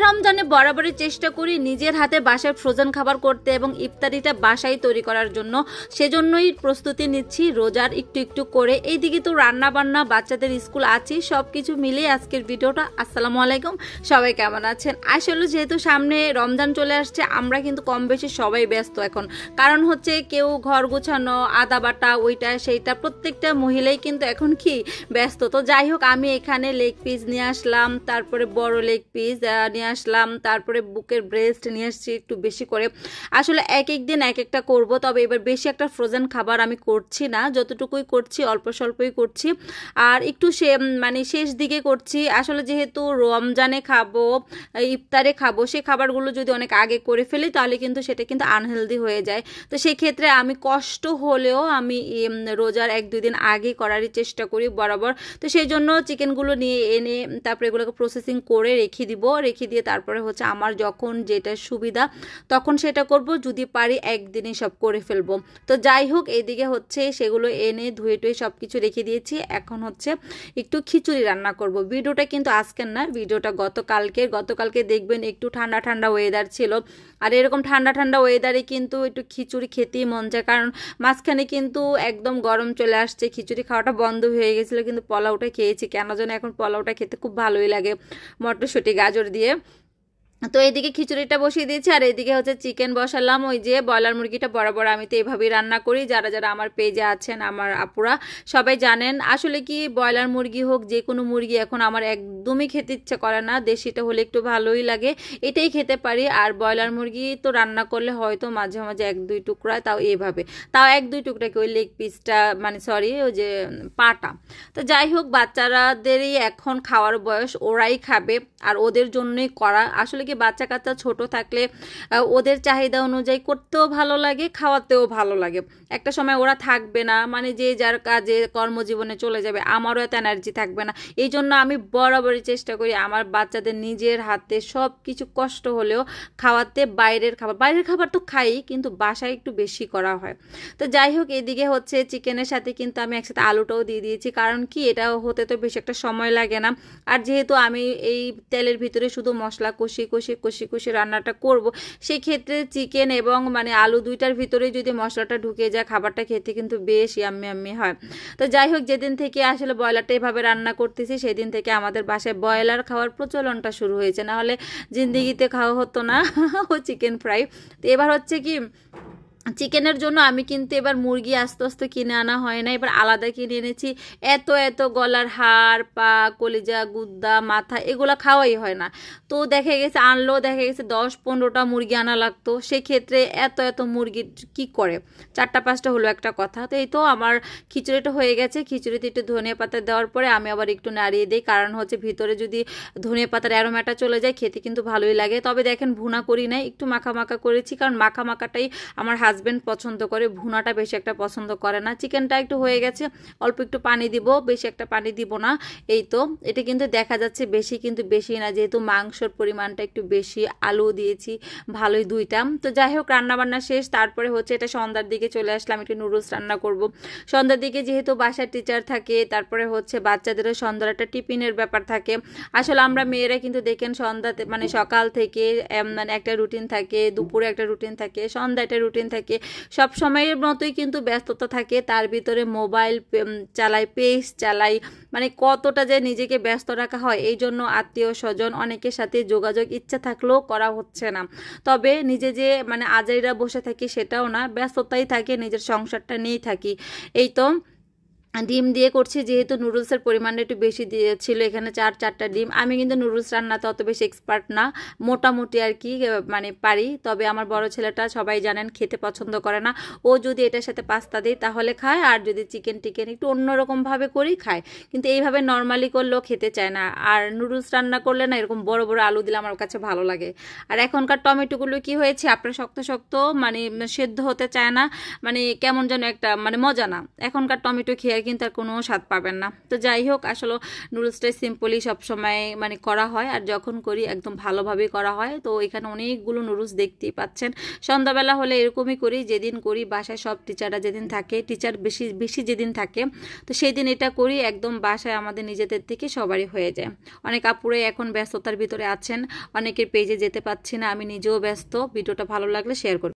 রমজানে বরাবরই চেষ্টা করি নিজের হাতে বাসায় ফ্রোজেন খাবার করতে এবং ইফতারিটা বাসায় তৈরি করার জন্য। সেজন্যই প্রস্তুতি নিচ্ছি রোজার একটু একটু করে। এইদিকে তো রান্না বান্না, বাচ্চাদের স্কুল আছে, সব কিছু মিলিয়ে আজকের ভিডিওটা। আসসালামু আলাইকুম, সবাই কেমন আছেন? আসলে যেহেতু সামনে রমজান চলে আসছে, আমরা কিন্তু কম বেশি সবাই ব্যস্ত এখন। কারণ হচ্ছে কেউ ঘর গোছানো, আদা বাটা, ওইটা সেইটা, প্রত্যেকটা মহিলাই কিন্তু এখন কি ব্যস্ত। তো যাই হোক, আমি এখানে লেগ পিস নিয়ে আসলাম, তারপরে বড় লেগ পিস নিয়ে আসলাম, তারপরে বুকের ব্রেস্ট নিয়ে আসছি একটু বেশি করে। আসলে এক এক দিন এক একটা করব, তবে এবার বেশি একটা ফ্রোজেন খাবার আমি করছি না, যতটুকুই করছি অল্প স্বল্পই করছি। আর একটু শেষ দিকে করছি। আসলে যেহেতু রমজানে খাবো, ইফতারে খাবো, সেই খাবারগুলো যদি অনেক আগে করে ফেলি তাহলে কিন্তু সেটা কিন্তু আনহেলদি হয়ে যায়। তো সেই ক্ষেত্রে আমি কষ্ট হলেও আমি রোজার 1-2 দিন আগে করারই চেষ্টা করি বরাবর। তো সেই জন্য চিকেনগুলো নিয়ে এনে তারপরে এগুলোকে প্রসেসিং করে রেখে দিয়ে তারপরে হচ্ছে আমার যখন যেটা সুবিধা তখন সেটা করব, যদি পারি একদিনই সব করে ফেলবো। তো যাই হোক, এইদিকে হচ্ছে সেগুলো এনে ধুয়ে টুয়ে সব কিছু রেখে দিয়েছি। এখন হচ্ছে একটু খিচুড়ি রান্না করব। ভিডিওটা কিন্তু আজকের না, ভিডিওটা গতকালকে দেখবেন একটু ঠান্ডা ঠান্ডা ওয়েদার ছিল। আর এরকম ঠান্ডা ঠান্ডা ওয়েদারে কিন্তু একটু খিচুড়ি খেতেই মন চায়, কারণ মাঝখানে কিন্তু একদম গরম চলে আসছে, খিচুড়ি খাওয়াটা বন্ধ হয়ে গেছিলো, কিন্তু পোলাওটা খেয়েছি। কেন যেন এখন পোলাওটা খেতে খুব ভালোই লাগে মটরশুঁটি গাজর দিয়ে। তো এইদিকে খিচুড়িটা বসিয়ে দিয়েছি, আর এইদিকে হচ্ছে চিকেন বসালাম। ওই যে ব্রয়লার মুরগিটা বরাবর আমি তো এইভাবেই রান্না করি। যারা যারা আমার পেজে আছেন, আমার আপুরা সবাই জানেন। আসলে কি ব্রয়লার মুরগি হোক, যে কোনো মুরগি এখন আমার একদমই খেতে ইচ্ছে করে না। দেশিটা হলে একটু ভালোই লাগে, এটাই খেতে পারি। আর ব্রয়লার মুরগি তো রান্না করলে হয়তো মাঝে মাঝে 1-2 টুকরা, তাও এইভাবে, তাও 1-2 টুকরাকে ওই লেগ পিসটা, ওই যে পাটা। তো যাই হোক, বাচ্চারাদেরই এখন খাওয়ার বয়স, ওরাই খাবে আর ওদের জন্যই করা। আসলে বাচ্চা কাচ্চা ছোট থাকলে ওদের চাহিদা অনুযায়ী করতেও ভালো লাগে, খাওয়াতেও ভালো লাগে। একটা সময় ওরা থাকবে না, যে যার কাজে কর্মজীবনে চলে যাবে, আমারও এত এনার্জি থাকবে না। এই জন্য আমি বরাবরই চেষ্টা করি আমার বাচ্চাদের নিজের হাতে সব কিছু কষ্ট হলেও খাওয়াতে। বাইরের খাবার তো খাই, কিন্তু বাসায় একটু বেশি করা হয়। তো যাই হোক, এদিকে হচ্ছে চিকেনের সাথে কিন্তু আমি একসাথে আলুটাও দিয়ে দিয়েছি, কারণ কি এটা হতে তো বেশি একটা সময় লাগে না। আর যেহেতু আমি এই তেলের ভিতরে শুধু মশলা কষি রান্নাটা করব, সেই ক্ষেত্রে চিকেন এবং আলু দুইটার ভিতরে যদি মশলাটা ঢুকে যায়, খাবারটা খেতে কিন্তু বেশ ইয়াম্মি হয়। তো যাই হোক, যেদিন থেকে আসলে ব্রয়লারটা এভাবে রান্না করতেছি, সেদিন থেকে আমাদের বাসায় ব্রয়লার খাওয়ার প্রচলনটা শুরু হয়েছে, না হলে জিন্দিগিতে খাওয়া হতো না ও চিকেন ফ্রাই। তো এবার হচ্ছে কি, চিকেনের জন্য আমি কিন্তু এবার মুরগি আস্তে আস্তে কিনে আনা হয় না, এবার আলাদা কিনে এনেছি। এত গলার হাড়, পা, কলিজা, গুদ্দা, মাথা এগুলো খাওয়াই হয় না। তো দেখা গেছে 10-15টা মুরগি আনা লাগতো। সেক্ষেত্রে এত মুরগি কি করে, 4-5টা হলো একটা কথা। তো এই তো আমার খিচুড়িটা হয়ে গেছে। খিচুড়িতে একটু ধনিয়া পাতা দেওয়ার পরে আমি আবার একটু নাড়িয়ে দিই, কারণ হচ্ছে ভিতরে যদি ধনিয়া পাতার অ্যারোমাটা চলে যায়, খেতে কিন্তু ভালোই লাগে। তবে দেখেন, ভুনা করি নাই, একটু মাখা করেছি, কারণ মাখাটাই আমার হাজবেন্ড পছন্দ করে, ভুনাটা বেশি একটা পছন্দ করে না। চিকেনটা একটু হয়ে গেছে, অল্প একটু পানি দিব, বেশি একটা পানি দিব না। এই তো, এটা কিন্তু দেখা যাচ্ছে বেশি, কিন্তু বেশি না, যেহেতু মাংসর পরিমাণটা একটু বেশি, আলু দিয়েছি ভালোই 2টা। তো যাই হোক, রান্নাবান্না শেষ। তারপরে হচ্ছে এটা সন্ধ্যার দিকে চলে আসলাম, একটু নুডলস রান্না করব সন্ধ্যার দিকে, যেহেতু বাসার টিচার থাকে, তারপরে হচ্ছে বাচ্চাদেরও সন্ধ্যার একটা টিফিনের ব্যাপার থাকে। আসলে আমরা মেয়েরা কিন্তু দেখেন সন্ধ্যাতে সকাল থেকে একটা রুটিন থাকে, দুপুরে একটা রুটিন থাকে, সন্ধ্যা একটা রুটিন থাকে, সব সময়ের মতোই কিন্তু ব্যস্ততা থাকে। তার ভিতরে মোবাইল চালাই, পেজ চালাই, কতটা যে নিজেকে ব্যস্ত রাখা হয়। এই জন্য আত্মীয় স্বজন অনেকের সাথে যোগাযোগ ইচ্ছা থাকলেও করা হচ্ছে না। তবে নিজে যে আজাইরা বসে থাকি সেটাও না, ব্যস্ততাই থাকে, নিজের সংসারটা নিয়েই থাকি। এই তো ডিম দিয়ে করছি, যেহেতু নুডলসের পরিমাণটা একটু বেশি ছিল, এখানে 4টা ডিম। আমি কিন্তু নুডলস রান্নাতে অত বেশি এক্সপার্ট না, মোটামুটি আর কি পারি। তবে আমার বড় ছেলেটা সবাই জানেন খেতে পছন্দ করে না, ও যদি এটার সাথে পাস্তা দিই তাহলে খায়, আর যদি চিকেন একটু অন্যরকমভাবে করেই খায়, কিন্তু এইভাবে নর্মালি করলেও খেতে চায় না। আর নুডলস রান্না করলে না, এরকম বড় আলু দিলে আমার কাছে ভালো লাগে। আর এখনকার টমেটোগুলো কি হয়েছে, আপনার শক্ত সেদ্ধ হতে চায় না, কেমন যেন একটা মজা না। এখনকার টমেটো খেয়ে তাহলে কিন্তু আর কোনো স্বাদ পাবেন না। তো যাই হোক, আসলে নুডলসটাই সিম্পলি সবসময় মানে করা হয়, আর যখন করি একদম ভালোভাবেই করা হয়। তো এখানে অনেকগুলো নুডলস দেখতেই পাচ্ছেন। সন্ধ্যাবেলা হলে এরকমই করি, যেদিন করি বাসায় সব টিচাররা যেদিন থাকে, টিচার বেশি বেশি যেদিন থাকে, তো সেই দিন এটা করি। একদম বাসায় আমাদের নিজেদের থেকে সবারই হয়ে যায়। অনেক আপুরাই এখন ব্যস্ততার ভিতরে আছেন, অনেকের পেজে যেতে পারছি না, আমি নিজেও ব্যস্ত। ভিডিওটা ভালো লাগলে শেয়ার করবেন।